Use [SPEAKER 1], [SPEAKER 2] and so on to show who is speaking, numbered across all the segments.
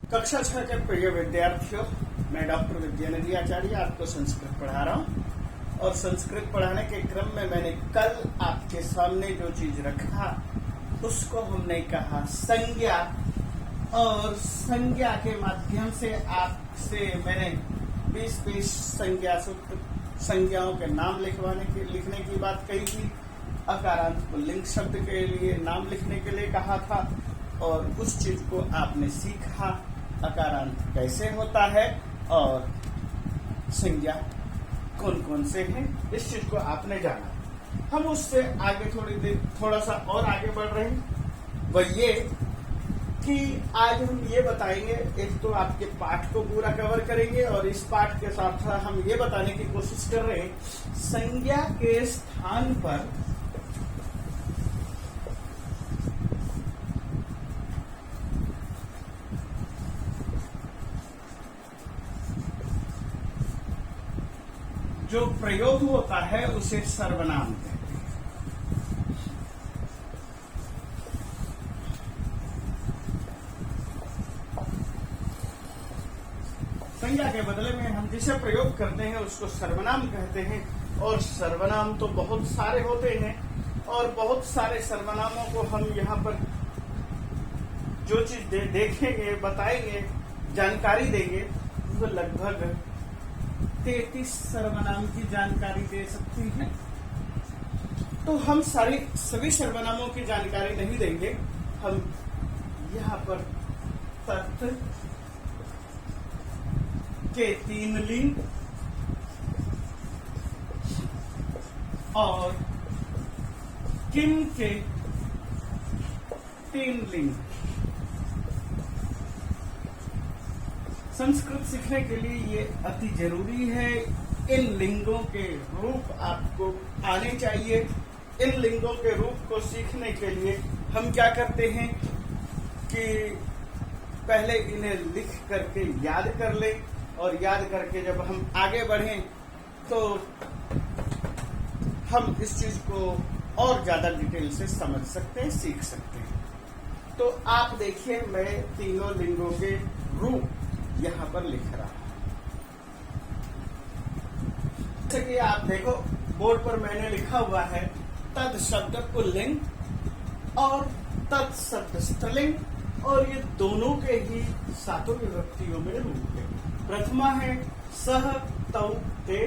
[SPEAKER 1] कक्षा 6 के प्रिय विद्यार्थियों, मैं डॉक्टर विद्यानिधि आचार्य आपको संस्कृत पढ़ा रहा हूँ। और संस्कृत पढ़ाने के क्रम में मैंने कल आपके सामने जो चीज रखा उसको हमने कहा संज्ञा। और संज्ञा के माध्यम से आपसे मैंने 20 संज्ञा सूत्र संज्ञाओं के नाम लिखने की बात कही थी। अकारांत पुल्लिंग शब्द के लिए नाम लिखने के लिए कहा था और उस चीज को आपने सीखा, अकारांत कैसे होता है और संज्ञा कौन कौन से हैं, इस चीज को आपने जाना। हम उससे आगे थोड़ा सा और आगे बढ़ रहे हैं। वह ये कि आज हम ये बताएंगे, एक तो आपके पाठ को पूरा कवर करेंगे और इस पाठ के साथ साथ हम ये बताने की कोशिश कर रहे हैं संज्ञा के स्थान पर जो प्रयोग होता है उसे सर्वनाम कहते हैं। संज्ञा के बदले में हम जिसे प्रयोग करते हैं उसको सर्वनाम कहते हैं। और सर्वनाम तो बहुत सारे होते हैं और बहुत सारे सर्वनामों को हम यहाँ पर जो चीज देखेंगे, बताएंगे, जानकारी देंगे, वो लगभग 33 सर्वनाम की जानकारी दे सकती है। तो हम सभी सर्वनामों की जानकारी नहीं देंगे। हम यहाँ पर तत् के 3 लिंग और किम के 3 लिंग। संस्कृत सीखने के लिए ये अति जरूरी है। इन लिंगों के रूप आपको आने चाहिए। इन लिंगों के रूप को सीखने के लिए हम क्या करते हैं कि पहले इन्हें लिख करके याद कर लें और याद करके जब हम आगे बढ़ें तो हम इस चीज को और ज्यादा डिटेल से समझ सकते हैं, सीख सकते हैं। तो आप देखिए, मैं तीनों लिंगों के रूप यहाँ पर लिख रहा हूं। जैसे कि आप देखो बोर्ड पर मैंने लिखा हुआ है तद शब्द पुल्लिंग और तत् शब्द स्त्रीलिंग और ये दोनों के ही सातों विभक्तियों में रूप है। प्रथमा है सह तौ ते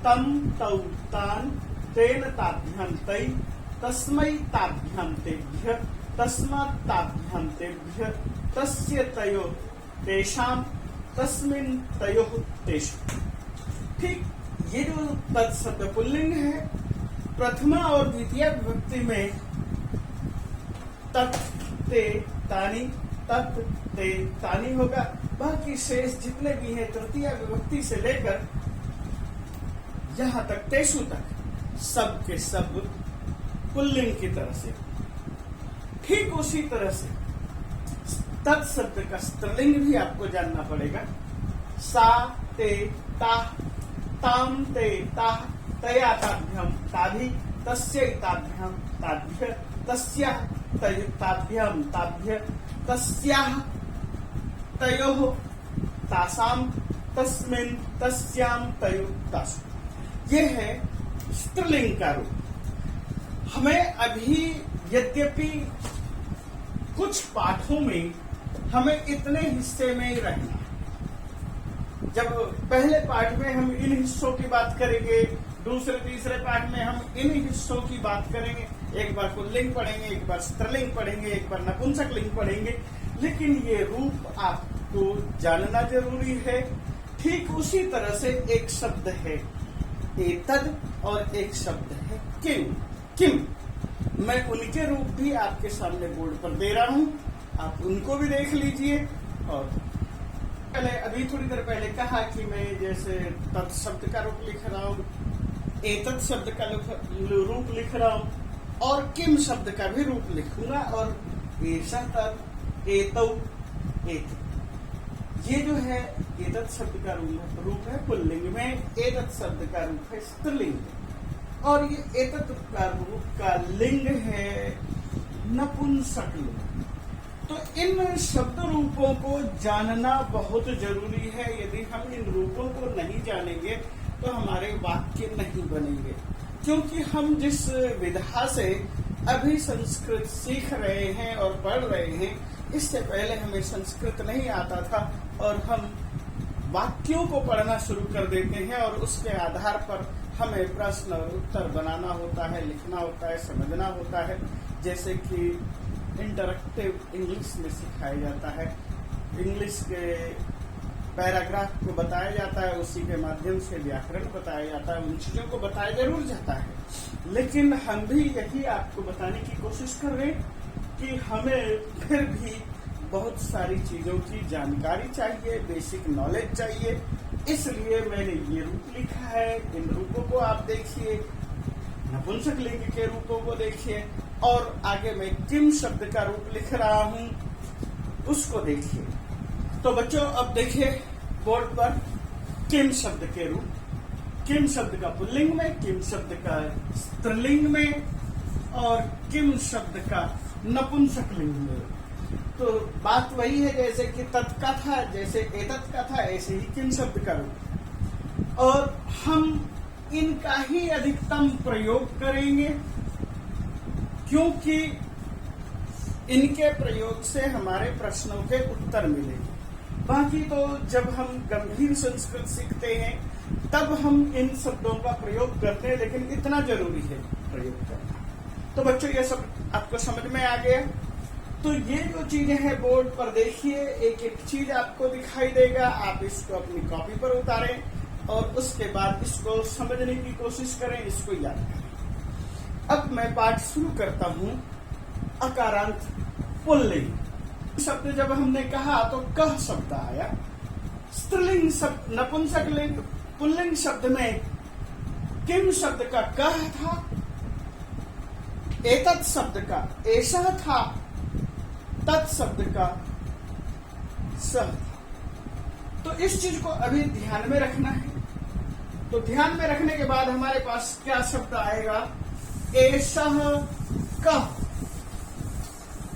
[SPEAKER 1] तम तौ तान तेन ताभ्याम तै तस्मै ताभ्याम तेभ्यः तस्मात् ताभ्याम तेभ्यः तस्य तयो तेषाम तस्मिन् तयोः तेषु। ठीक, ये जो तत्शब्द पुल्लिंग है, प्रथमा और द्वितीय विभक्ति में तत् ते तानी, तत् ते तानी होगा। बाकी शेष जितने भी हैं तृतीय विभक्ति से लेकर यहां तक तेषु तक सब के सब पुल्लिंग की तरह से। ठीक उसी तरह से तत्शब्द का स्त्रीलिंग भी आपको जानना पड़ेगा। सा ते ताः ताम ते ताः तया ताभ्याम ताभि तस्यै ताभ्याम ताभ्यः तस्याः ताभ्याम ताभ्यः तस्याः तयोः तासाम तस्मिन् तस्याम तयोः तासु। ये है स्त्रीलिंग का रूप। हमें अभी यद्यपि कुछ पाठों में हमें इतने हिस्से में ही रहना। जब पहले पाठ में हम इन हिस्सों की बात करेंगे, दूसरे तीसरे पाठ में हम इन हिस्सों की बात करेंगे। एक बार पुल्लिंग पढ़ेंगे, एक बार स्त्रीलिंग पढ़ेंगे, एक बार नपुंसक लिंग पढ़ेंगे। लेकिन ये रूप आपको जानना जरूरी है। ठीक उसी तरह से एक शब्द है एतद और एक शब्द है किम। किम मैं उनके रूप भी आपके सामने बोर्ड पर दे रहा हूं, आप उनको भी देख लीजिए। और पहले अभी थोड़ी देर पहले कहा कि मैं जैसे तत् शब्द का रूप लिख रहा हूं, एतत् शब्द का रूप लिख रहा हूं और किम शब्द का भी रूप लिखूंगा। और एषा तत् एतौ एत, ये जो है एतत् शब्द का रूप है पुल्लिंग में, एतत् शब्द का रूप है स्त्रीलिंग और ये एतत् का रूप का लिंग है नपुंसक लिंग। तो इन शब्द रूपों को जानना बहुत जरूरी है। यदि हम इन रूपों को नहीं जानेंगे तो हमारे वाक्य नहीं बनेंगे, क्योंकि हम जिस विधा से अभी संस्कृत सीख रहे हैं और पढ़ रहे हैं, इससे पहले हमें संस्कृत नहीं आता था और हम वाक्यों को पढ़ना शुरू कर देते हैं और उसके आधार पर हमें प्रश्न और उत्तर बनाना होता है, लिखना होता है, समझना होता है। जैसे कि इंटरेक्टिव इंग्लिश में सिखाया जाता है, इंग्लिश के पैराग्राफ को बताया जाता है, उसी के माध्यम से व्याकरण बताया जाता है, उन चीजों को बताया जरूर जाता है। लेकिन हम भी यही आपको बताने की कोशिश कर रहे हैं कि हमें फिर भी बहुत सारी चीजों की जानकारी चाहिए, बेसिक नॉलेज चाहिए। इसलिए मैंने ये रूप लिखा है। इन रूपों को आप देखिए, नपुंसकलिंग के रूपों को देखिए, और आगे मैं किम शब्द का रूप लिख रहा हूं, उसको देखिए। तो बच्चों अब देखिए बोर्ड पर किम शब्द के रूप, किम शब्द का पुल्लिंग में, किम शब्द का स्त्रीलिंग में और किम शब्द का नपुंसकलिंग में। तो बात वही है जैसे कि तत् का था, जैसे एतत् का था, ऐसे ही किम शब्द का रूप। और हम इनका ही अधिकतम प्रयोग करेंगे, क्योंकि इनके प्रयोग से हमारे प्रश्नों के उत्तर मिलेंगे। बाकी तो जब हम गंभीर संस्कृत सीखते हैं तब हम इन शब्दों का प्रयोग करते हैं, लेकिन इतना जरूरी है प्रयोग करना। तो बच्चों ये सब आपको समझ में आ गया। तो ये जो चीजें हैं बोर्ड पर देखिए, एक एक चीज आपको दिखाई देगा। आप इसको अपनी कॉपी पर उतारें और उसके बाद इसको समझने की कोशिश करें, इसको याद करें। अब मैं पाठ शुरू करता हूं। अकारांत पुल्लिंग शब्द जब हमने कहा तो कह शब्द आया। स्त्रीलिंग शब्द, नपुंसकलिंग पुल्लिंग शब्द में किम शब्द का कह था, एतत् शब्द का एषः था, तत् शब्द का सह था। तो इस चीज को अभी ध्यान में रखना है। तो ध्यान में रखने के बाद हमारे पास क्या शब्द आएगा? एषः कः।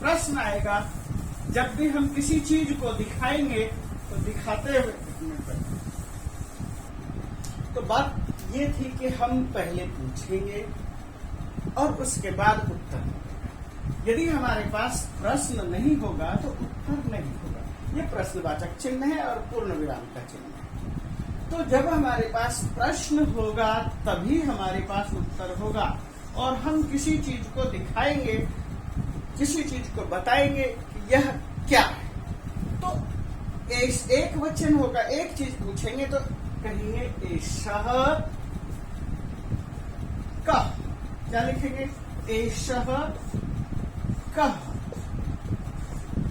[SPEAKER 1] प्रश्न आएगा जब भी हम किसी चीज को दिखाएंगे तो दिखाते हुए तो बात ये थी कि हम पहले पूछेंगे और उसके बाद उत्तर होगा। यदि हमारे पास प्रश्न नहीं होगा तो उत्तर नहीं होगा। ये प्रश्नवाचक चिन्ह है और पूर्ण विराम का चिन्ह है। तो जब हमारे पास प्रश्न होगा तभी हमारे पास उत्तर होगा। और हम किसी चीज को दिखाएंगे, किसी चीज को बताएंगे कि यह क्या है, तो एक वचन होगा। एक चीज पूछेंगे तो कहेंगे एषः कः। क्या लिखेंगे? एषः कः।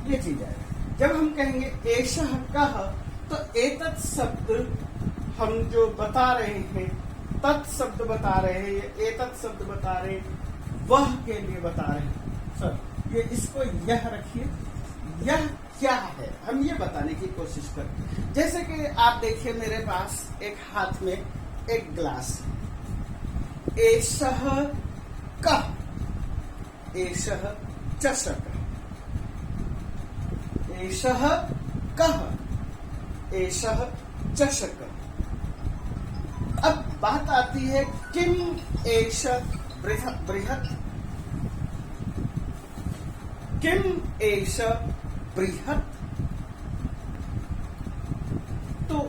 [SPEAKER 1] ये चीज है। जब हम कहेंगे एषः कः तो एतत् शब्द हम जो बता रहे हैं, तत् शब्द बता रहे हैं, एतत् शब्द बता रहे हैं, वह के लिए बता रहे हैं। सर ये इसको यह रखिए, यह क्या है हम ये बताने की कोशिश करें। जैसे कि आप देखिए मेरे पास एक हाथ में एक ग्लास है। एषः कः, एषः चषक, एषः कः, एषः चषक। अब बात आती है किम एष बृहत्, किम एष बृहत्। तो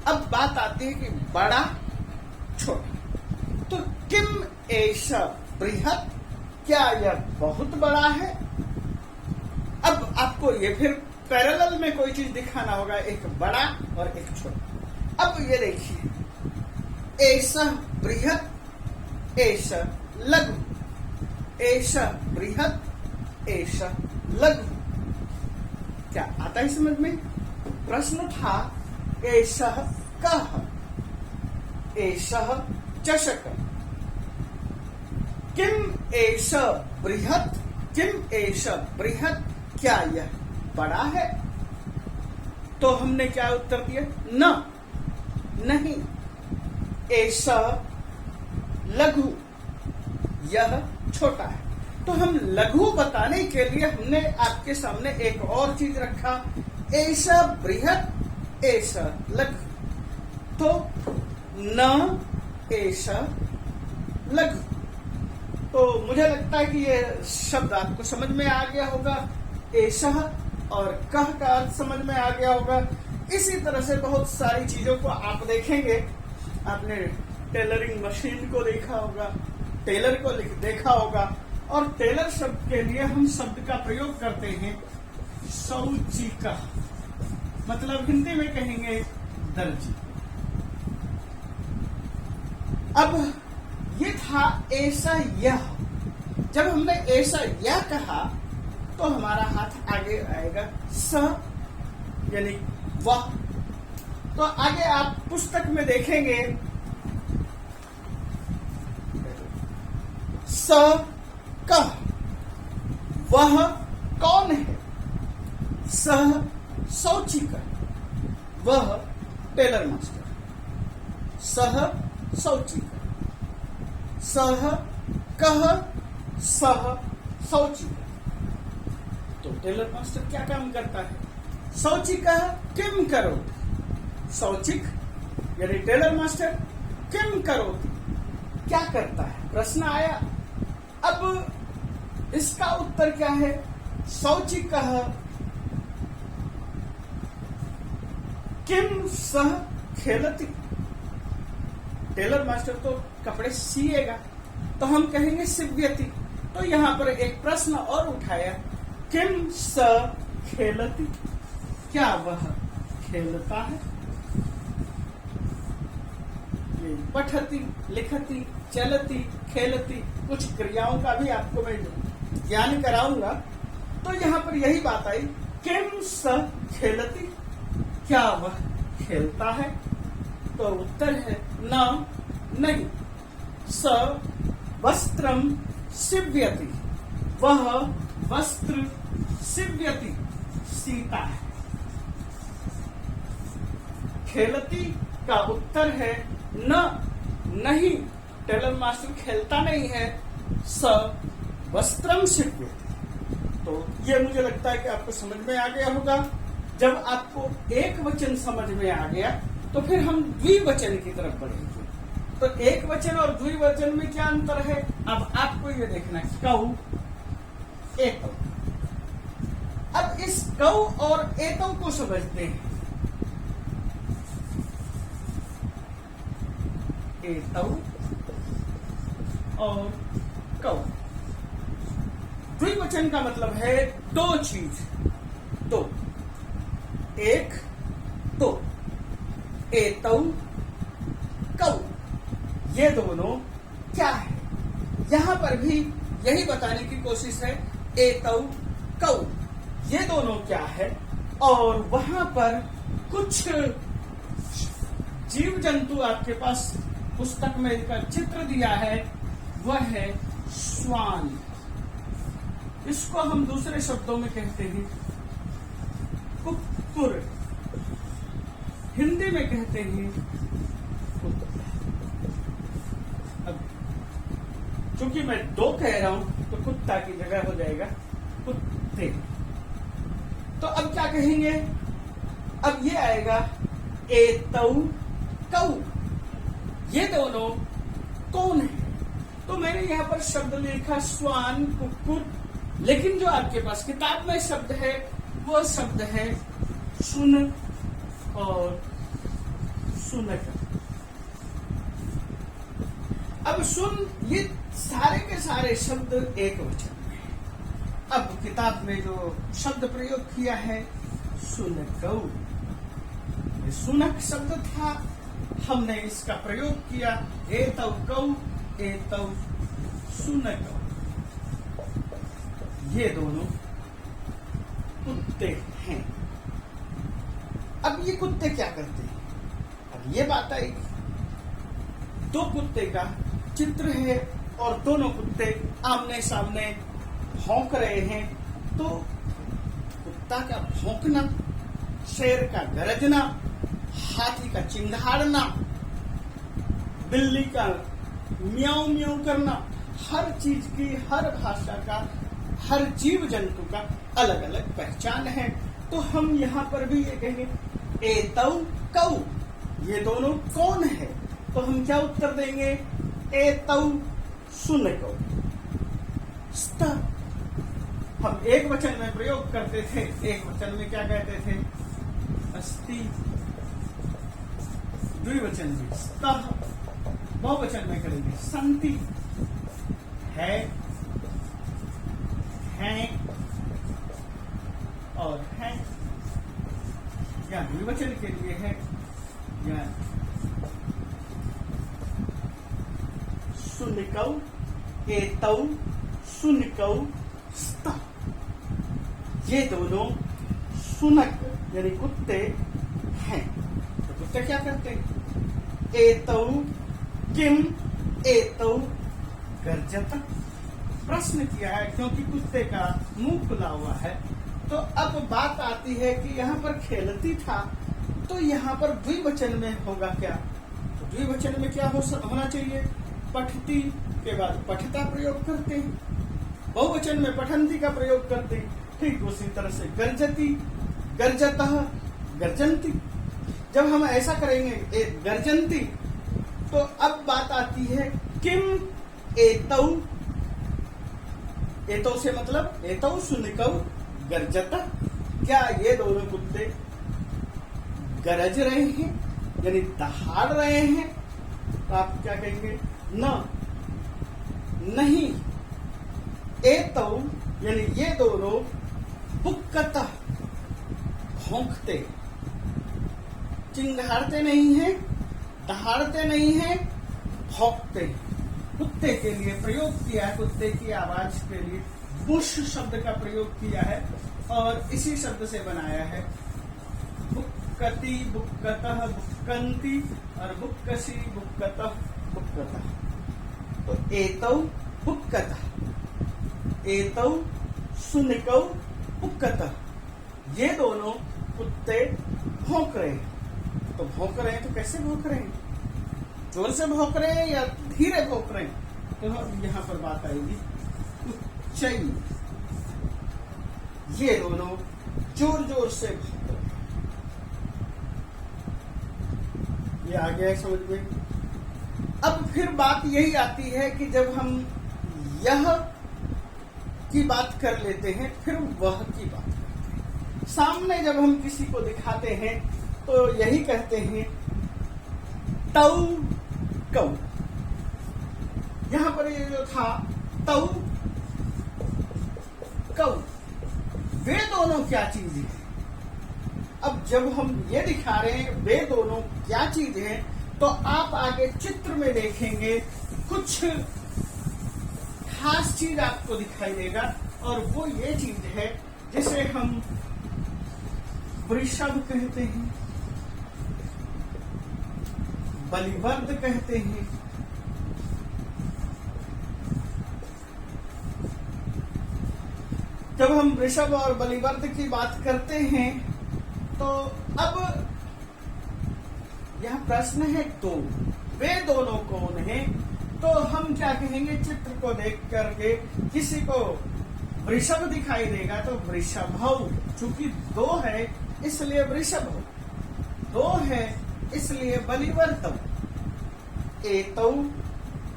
[SPEAKER 1] अब बात आती है कि बड़ा छोटा। तो किम एष बृहत्, क्या यह बहुत बड़ा है? अब आपको ये फिर पैरेलल में कोई चीज दिखाना होगा, एक बड़ा और एक छोटा। अब ये देखिए एषः बृहत्, एषः लघु, एषः बृहत्, एषः लघु। क्या आता है समझ में? प्रश्न था एषः कः, एषः चषक, किम एष बृहत्, किम एष बृहत्, क्या यह बड़ा है? तो हमने क्या उत्तर दिया? न, नहीं। एष लघु, यह छोटा है। तो हम लघु बताने के लिए हमने आपके सामने एक और चीज रखा, ऐसा बृहत ऐसा लघु, तो न ऐसा लघु। तो मुझे लगता है कि ये शब्द आपको समझ में आ गया होगा, ऐसा और कह का अर्थ समझ में आ गया होगा। इसी तरह से बहुत सारी चीजों को आप देखेंगे। आपने टेलरिंग मशीन को देखा होगा, टेलर को देखा होगा, और टेलर शब्द के लिए हम शब्द का प्रयोग करते हैं सौचिका, मतलब हिंदी में कहेंगे दर्जी। अब ये था ऐसा यह। जब हमने ऐसा यह कहा तो हमारा हाथ आगे आएगा स, यानी वह। तो आगे आप पुस्तक में देखेंगे स कह, वह कौन है, सह शौचिका, वह टेलर मास्टर, सह शौचिका, सह कह सह शौचिका। तो टेलर मास्टर क्या काम करता है? शौचिका किम करोति, शौचिक यानी टेलर मास्टर किम करोति, क्या करता है, प्रश्न आया। अब इसका उत्तर क्या है? शौचिका किम सह खेलति, टेलर मास्टर तो कपड़े सिएगा, तो हम कहेंगे सिव्यति। तो यहां पर एक प्रश्न और उठाया, किम स खेलति, क्या वह खेलता है? ये पठति, लिखति, चलती, खेलती, कुछ क्रियाओं का भी आपको मैं ज्ञान कराऊंगा। तो यहां पर यही बात आई, किम स खेलति, क्या वह खेलता है? तो उत्तर है न, नहीं। स वस्त्रम सिव्यति, वह वस्त्र सिव्यति, सीता है। खेलती का उत्तर है न, नहीं, टेलर मास्टर खेलता नहीं है। स वस्त्रम सिव्यति। तो ये मुझे लगता है कि आपको समझ में आ गया होगा। जब आपको एक वचन समझ में आ गया तो फिर हम द्विवचन की तरफ बढ़ेंगे। तो एक वचन और द्विवचन में क्या अंतर है, अब आपको ये देखना है। कौ एतौ, अब इस कौ और एतौ को समझते हैं। एतौ और कौ, द्विवचन का मतलब है दो चीज, दो, एक तो, एतौ कौ, ये दोनों क्या है? यहां पर भी यही बताने की कोशिश है, एतौ कौ, ये दोनों क्या है। और वहां पर कुछ जीव जंतु आपके पास पुस्तक में इसका चित्र दिया है, वह है श्वान। इसको हम दूसरे शब्दों में कहते हैं कुक्कुर, हिंदी में कहते हैं कुत्ता। अब चूंकि मैं दो कह रहा हूं तो कुत्ता की जगह हो जाएगा कुत्ते। तो अब क्या कहेंगे? अब ये आएगा एतौ कौ, ये दोनों कौन है? तो मैंने यहां पर शब्द लिखा श्वान, कुक्कुर, लेकिन जो आपके पास किताब में शब्द है वो शब्द है सुन और सुनक। अब सुन, ये सारे के सारे शब्द एक वचन में। अब किताब में जो शब्द प्रयोग किया है सुनकौ, ये सुनक शब्द था, हमने इसका प्रयोग किया एतौ कौ, एतौ सुनकौ, ये दोनों कुत्ते हैं। अब ये कुत्ते क्या करते हैं? अब ये बात आई, दो कुत्ते का चित्र है और दोनों कुत्ते आमने सामने भौंक रहे हैं। तो कुत्ता का भौंकना, शेर का गरजना, हाथी का चिंघाड़ना, बिल्ली का म्याऊं म्याऊं करना, हर चीज की, हर भाषा का, हर जीव जंतु का अलग अलग पहचान है। तो हम यहाँ पर भी ये कहेंगे एतौ कौ, ये दोनों कौन है? तो हम क्या उत्तर देंगे? एतौ शुनकौ। हम एक वचन में प्रयोग करते थे, एक वचन में क्या कहते थे? अस्ति। द्विवचन में स्तः, बहुवचन में करेंगे सन्ति, है, हैं और हैं। या द्विवचन के लिए है या शुनकौ, एतौ शुनकौ स्तः। ये दोनों शुनक यानी कुत्ते हैं। तो कुत्ते क्या करते हैं? एतौ किम एतौ गर्जत। प्रश्न किया है क्योंकि कुत्ते का मुंह खुला हुआ है। तो अब बात आती है कि यहाँ पर खेलती था, तो यहाँ पर द्विवचन में होगा क्या? तो द्विवचन में क्या होना चाहिए? पठती के बाद पठता प्रयोग करते हैं, बहुवचन में पठंती का प्रयोग करते हैं। ठीक उसी तरह से गर्जती, गर्जतः, गर्जंती। जब हम ऐसा करेंगे गर्जंती, तो अब बात आती है किम एतौ। एतौ से मतलब एतौ शुनकौ गर्जत। क्या ये दोनों कुत्ते गरज रहे हैं यानी दहाड़ रहे हैं? तो आप क्या कहेंगे? न, नहीं। एतौ यानी ये दोनों बुक्कतः भौंकते, चिंगारते नहीं है, दहाड़ते नहीं है, भौंकते। कुत्ते के लिए प्रयोग किया है, कुत्ते की आवाज के लिए बुश शब्द का प्रयोग किया है और इसी शब्द से बनाया है। बुक्कति, बुक्कतः, बुक्कंती और बुक्कसी, बुक्कतः, बुक्कतः। तो एतौ बुक्कतः, एतौ शुनकौ बुक्कतः। ये दोनों कुत्ते भौंक रहे हैं। तो भौंक रहे हैं तो कैसे भौंक रहे हैं? जोर से भौंक रहे हैं या धीरे भौंक रहे हैं? तो यहाँ पर बात आएगी उच्चई। ये दोनों जोर जोर से भौंक रहे हैं। ये आ गया है समझ में? अब फिर बात यही आती है कि जब हम यह की बात कर लेते हैं, फिर वह की बात करते हैं। सामने जब हम किसी को दिखाते हैं तो यही कहते हैं तौ कौ। यहां पर ये जो था तौ कौ, वे दोनों क्या चीज है? अब जब हम ये दिखा रहे हैं वे दोनों क्या चीज है, तो आप आगे चित्र में देखेंगे कुछ खास चीज आपको दिखाई देगा और वो ये चीज है जिसे हम वृषभ कहते हैं, बलिवर्द कहते हैं। जब हम वृषभ और बलिवर्द की बात करते हैं तो अब यह प्रश्न है दो, वे दोनों कौन हैं? तो हम क्या कहेंगे? चित्र को देख करके किसी को वृषभ दिखाई देगा तो वृषभौ, चूंकि दो है इसलिए वृषभ, दो है इसलिए बलिवर्तौ, एतौ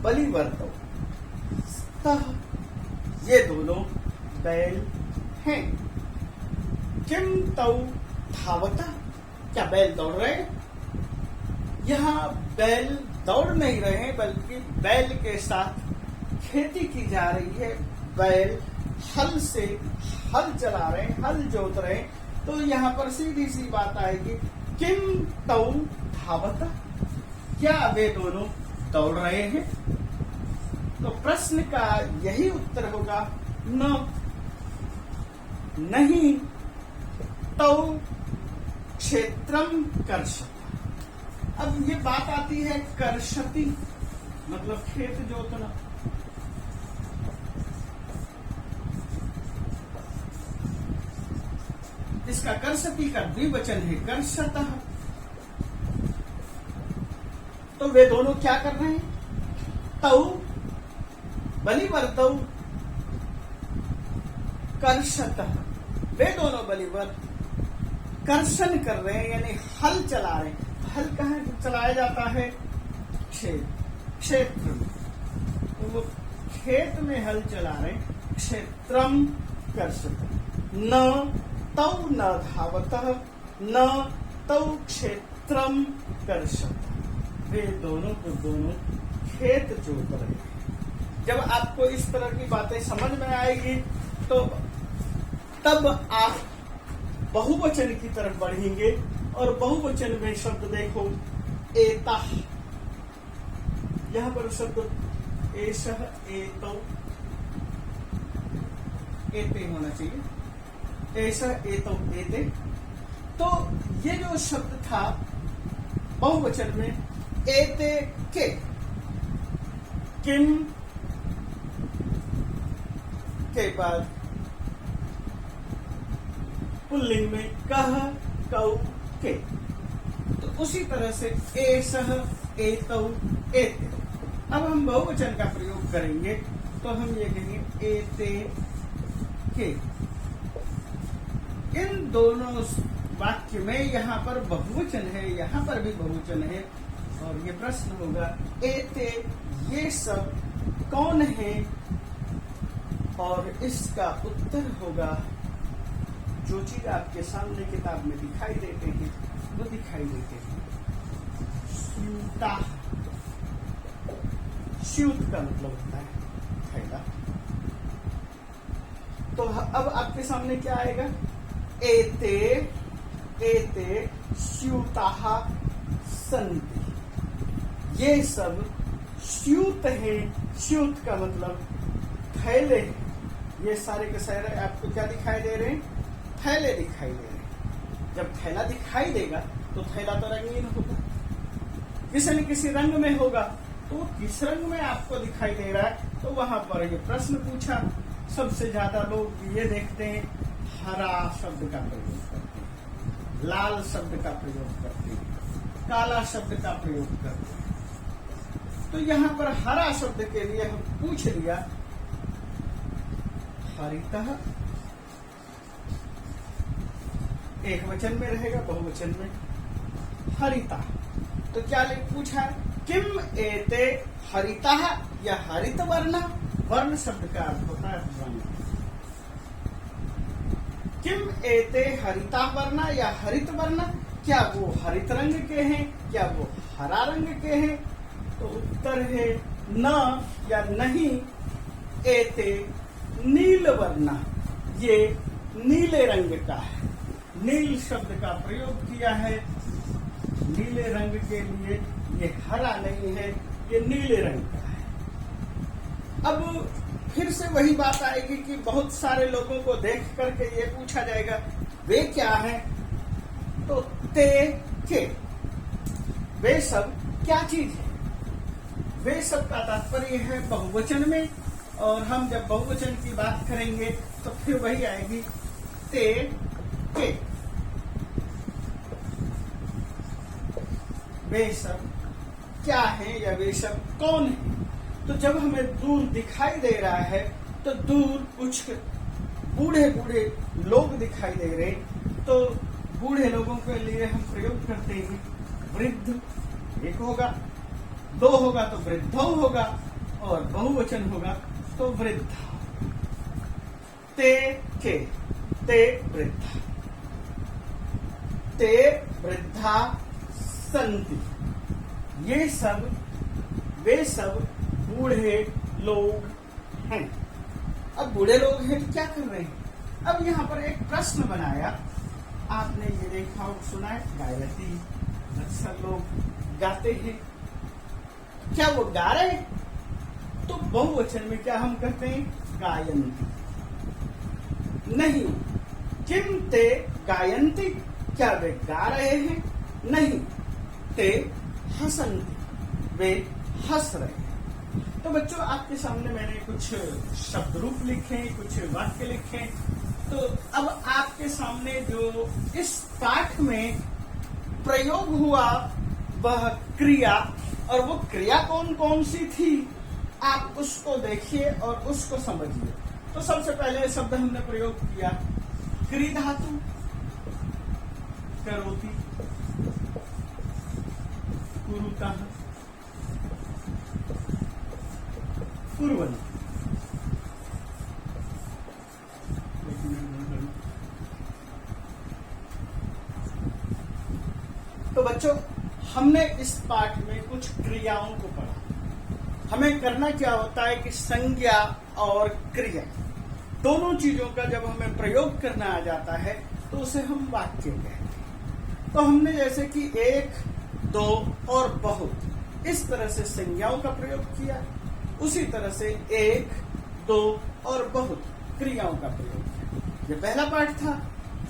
[SPEAKER 1] बलिवर्तौ स्तः। ये दोनों बैल हैं। किम तौ धावता, क्या बैल दौड़ रहे हैं? यहाँ बैल दौड़ नहीं रहे हैं बल्कि बैल के साथ खेती की जा रही है। बैल हल से हल चला रहे हैं, हल जोत रहे हैं। तो यहाँ पर सीधी सी बात आएगी किम तौ धावता, क्या वे दोनों दौड़ रहे हैं? तो प्रश्न का यही उत्तर होगा न, नहीं। तौ क्षेत्रम कर्षति। अब ये बात आती है कर्षति मतलब खेत जोतना। इसका कर्षति का द्विवचन है कर्षतः। तो वे दोनों क्या कर रहे हैं? तौ बलिवर्तौ कर्षतः, वे दोनों बलिवर कर्षण कर रहे हैं, यानी हल चला रहे हैं। हल कहाँ चलाया जाता है? क्षेत्र में। तो वो खेत में हल चला रहे, क्षेत्रम कर्षतः। न तौ न धावतः, न तौ क्षेत्रम कर्षतः। वे दोनों को दोनों खेत जोत रहे हैं। जब आपको इस तरह की बातें समझ में आएगी तो तब आप बहुवचन की तरफ बढ़ेंगे। और बहुवचन में शब्द देखो, एताः, यहां पर शब्द एषः, एतौ, एते होना चाहिए, एषः, एतौ, एते। तो ये जो शब्द था बहुवचन में, एते के, किम के बाद पुल्लिंग में कह, कौ, के। तो उसी तरह से एषः, एतौ, एते। अब हम बहुवचन का प्रयोग करेंगे तो हम ये कहेंगे एते के। इन दोनों वाक्य में यहाँ पर बहुवचन है, यहाँ पर भी बहुवचन है। और ये प्रश्न होगा, एते ये सब कौन है? और इसका उत्तर होगा, जो चीज आपके सामने किताब में दिखाई देते हैं वो दिखाई देते हैं। स्यूता, स्यूत का मतलब होता है थैला। तो अब आपके सामने क्या आएगा? एते, एते स्यूताः सन्ति। ये सब स्यूत है। स्यूत का मतलब थैले हैं। ये सारे के सारे आपको क्या दिखाई दे रहे हैं? थैले दिखाई दे रहे हैं। जब थैला दिखाई देगा तो थैला तो रंगीन होगा, किसी न किसी रंग में होगा। तो किस रंग में आपको दिखाई दे रहा है? तो वहां पर ये प्रश्न पूछा। सबसे ज्यादा लोग ये देखते हैं, हरा शब्द का प्रयोग करते हैं, लाल शब्द का प्रयोग करते हैं, काला शब्द का प्रयोग करते हैं। तो यहाँ पर हरा शब्द के लिए हम पूछ लिया, हरितः एक वचन में रहेगा, बहुवचन में हरिता। तो क्या पूछा? किम एते हरितः या हरित वर्ण? वर्ण शब्द का अर्थ होता है रंग। किम एते हरिता वर्ण या हरित वर्ण? क्या वो हरित रंग के हैं? क्या वो हरा रंग के हैं? तो उत्तर है न या नहीं। एते नील वर्ण, ये नीले रंग का है। नील शब्द का प्रयोग किया है नीले रंग के लिए। ये हरा नहीं है, ये नीले रंग का है। अब फिर से वही बात आएगी कि बहुत सारे लोगों को देख करके ये पूछा जाएगा, वे क्या हैं? तो ते के, वे सब क्या चीज है? वे सब का तात्पर्य है बहुवचन में। और हम जब बहुवचन की बात करेंगे तो फिर वही आएगी ते के। वे सब क्या है या वे सब कौन है? तो जब हमें दूर दिखाई दे रहा है तो दूर कुछ बूढ़े बूढ़े लोग दिखाई दे रहे, तो बूढ़े लोगों के लिए हम प्रयोग करते हैं वृद्ध। एक होगा, दो होगा तो वृद्धौ होगा, और बहुवचन होगा तो वृद्धा। ते के, ते वृद्धा, ते वृद्धा संति। ये सब, वे सब बूढ़े लोग हैं। अब बूढ़े लोग हैं तो क्या कर रहे हैं? अब यहाँ पर एक प्रश्न बनाया। आपने ये देखा और सुना है, गायत्री अक्सर लोग गाते हैं। क्या वो गा रहे हैं? तो बहुवचन में क्या हम कहते हैं? गायन्ति। नहीं। किम ते गायन्ति, क्या वे गा रहे हैं? नहीं। ते हसन्ति, वे हंस रहे हैं। तो बच्चों, आपके सामने मैंने कुछ शब्द रूप लिखे, कुछ वाक्य लिखे। तो अब आपके सामने जो इस पाठ में प्रयोग हुआ वह क्रिया, और वो क्रिया कौन कौन सी थी आप उसको देखिए और उसको समझिए। तो सबसे पहले शब्द हमने प्रयोग किया क्री धातु, करोति, कुरुतः, कुर्वन्ति। तो बच्चों, हमने इस पाठ में कुछ क्रियाओं को पढ़ा। हमें करना क्या होता है कि संज्ञा और क्रिया दोनों चीजों का जब हमें प्रयोग करना आ जाता है तो उसे हम वाक्य कहते हैं। तो हमने जैसे कि एक, दो और बहुत इस तरह से संज्ञाओं का प्रयोग किया, उसी तरह से एक, दो और बहुत क्रियाओं का प्रयोग किया। ये पहला पाठ था।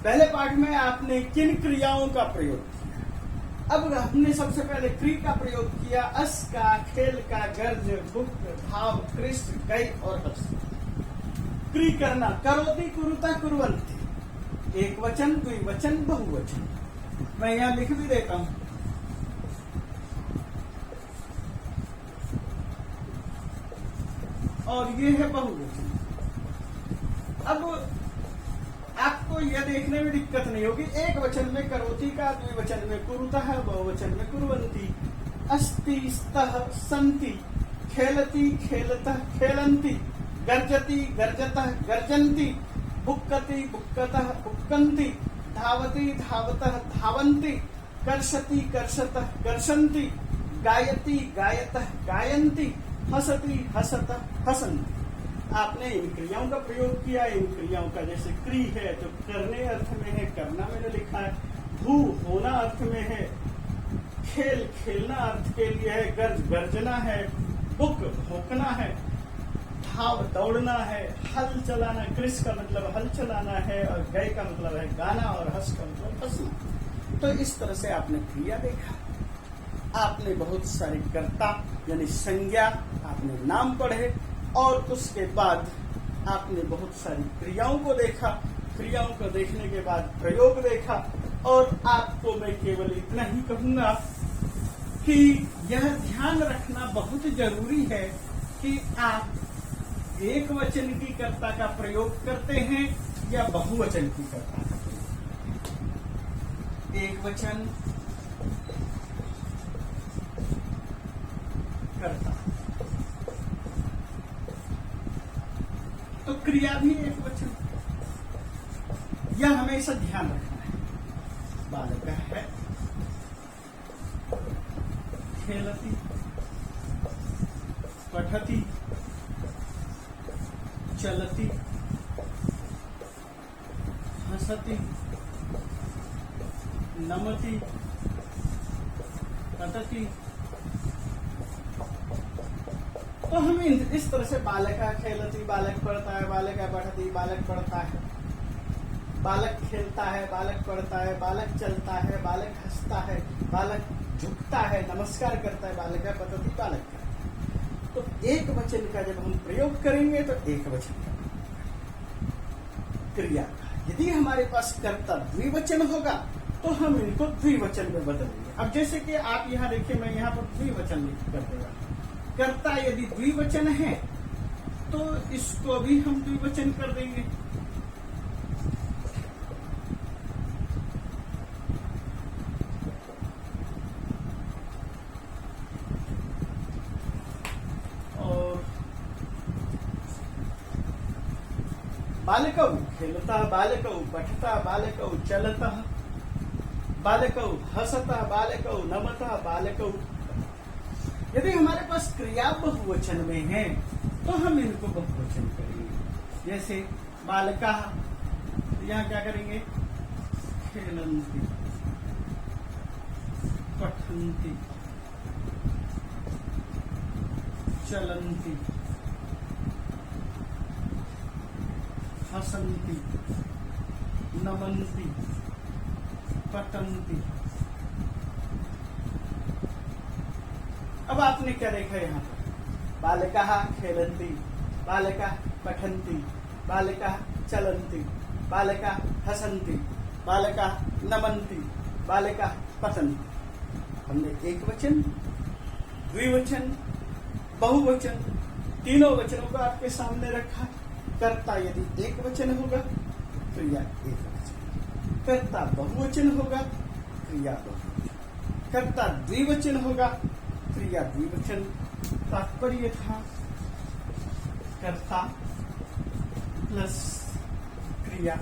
[SPEAKER 1] पहले पाठ में आपने किन क्रियाओं का प्रयोग किया? अब हमने सबसे पहले क्री का प्रयोग किया, अस का, खेल का, गर्ज, बुक, भाव, कृष्ण, कई और हस। क्री करना, करोति, कुरुता, कुर्वन्ति, एक वचन, द्विवचन, बहुवचन। मैं यहां लिख भी देता हूं। और ये है बहुवचन। अब आपको यह देखने में दिक्कत नहीं होगी, एक वचन में करोति का, द्विवचन में कुरुतः, बहुवचन में कुर्वन्ति, अस्ति, स्तः, सन्ति, खेलति, खेलतः, खेलन्ति, गर्जति, गर्जतः, गर्जन्ति, बुक्कति, बुक्कतः, बुक्कन्ति, धावति, धावतः, धावन्ति, कर्षति, कर्षतः, कर्षन्ति, गायति, गायतः, गायन्ति, हसति, हसतः, हसन्ति। आपने इन क्रियाओं का प्रयोग किया। इन क्रियाओं का जैसे क्री है तो करने अर्थ में है, करना मैंने लिखा है, भू होना अर्थ में है, खेल खेलना अर्थ के लिए है, गर्ज गर्जना है, बुक भोंकना है, धाव दौड़ना है, हल चलाना, कृष का मतलब हल चलाना है, और गय का मतलब है गाना, और हस का मतलब हंसना। तो इस तरह से आपने क्रिया देखा। आपने बहुत सारे कर्ता यानी संज्ञा, आपने नाम पढ़े, और उसके बाद आपने बहुत सारी क्रियाओं को देखा। क्रियाओं को देखने के बाद प्रयोग देखा। और आपको मैं केवल इतना ही कहूंगा कि यह ध्यान रखना बहुत जरूरी है कि आप एक वचन की कर्ता का प्रयोग करते हैं या बहुवचन की कर्ता का प्रयोग। एक वचन कर्ता, तो क्रिया भी एक वचन। यह हमेशा ध्यान रखना है। बालक है, खेलती, पठती, चलती, हंसती, नमती, पतती। तो हम इस तरह से बालक खेलती, बालक पढ़ता है, बालक पढ़ती, बालक पढ़ता है, बालक खेलता है, बालक पढ़ता है, बालक चलता है, बालक हंसता है, बालक झुकता है, नमस्कार करता है, बालक पतती, बालक का। तो एक वचन का जब हम प्रयोग करेंगे तो एक वचन का क्रिया का। यदि हमारे पास कर्ता द्विवचन होगा तो हम इनको द्विवचन में बदलेंगे। अब जैसे कि आप यहाँ देखिए, मैं यहाँ पर द्विवचन लिख कर देगा। कर्ता यदि द्विवचन है तो इसको भी हम द्विवचन कर देंगे। और बालकौ खेलता, बालकौ पठता, बालकौ चलता, बालकौ हसता, बालकौ नमता, बालकौ। यदि हमारे पास क्रिया बहुवचन में है तो हम इनको बहुवचन करेंगे। जैसे बालका, यहाँ क्या करेंगे? खेलंती, पठंती, चलंती, हसंती, नमंती, पतंती। अब आपने क्या देखा यहाँ पर? बालिका खेलंती, बालिका पठंती, बालिका चलंती, बालिका हसंती, बालिका नमंती, बालिका पतंती। हमने एक वचन, द्विवचन, बहुवचन तीनों वचनों को आपके सामने रखा। कर्ता यदि एक वचन होगा, क्रिया एक वचन। कर्ता बहुवचन होगा, क्रिया बहुवचन। कर्ता द्विवचन होगा, क्रिया द्विवचन। तात्पर्य था कर्ता प्लस क्रिया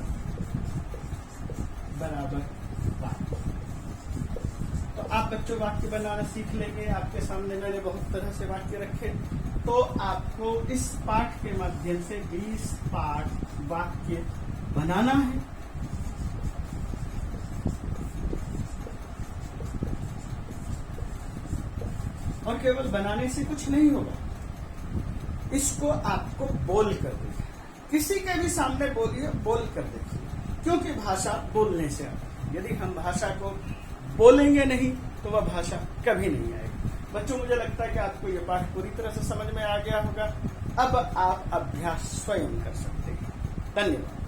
[SPEAKER 1] बराबर वाक्य। तो आप बच्चों वाक्य बनाना सीख लेंगे। आपके सामने मैंने बहुत तरह से वाक्य रखे, तो आपको इस पाठ के माध्यम से 20 पाठ वाक्य बनाना है। और केवल बनाने से कुछ नहीं होगा, इसको आपको बोल कर देखिए। किसी के भी सामने बोलिए, बोल कर देखिए, क्योंकि भाषा बोलने से आती है। यदि हम भाषा को बोलेंगे नहीं तो वह भाषा कभी नहीं आएगी। बच्चों, मुझे लगता है कि आपको यह पाठ पूरी तरह से समझ में आ गया होगा। अब आप अभ्यास स्वयं कर सकते हैं। धन्यवाद।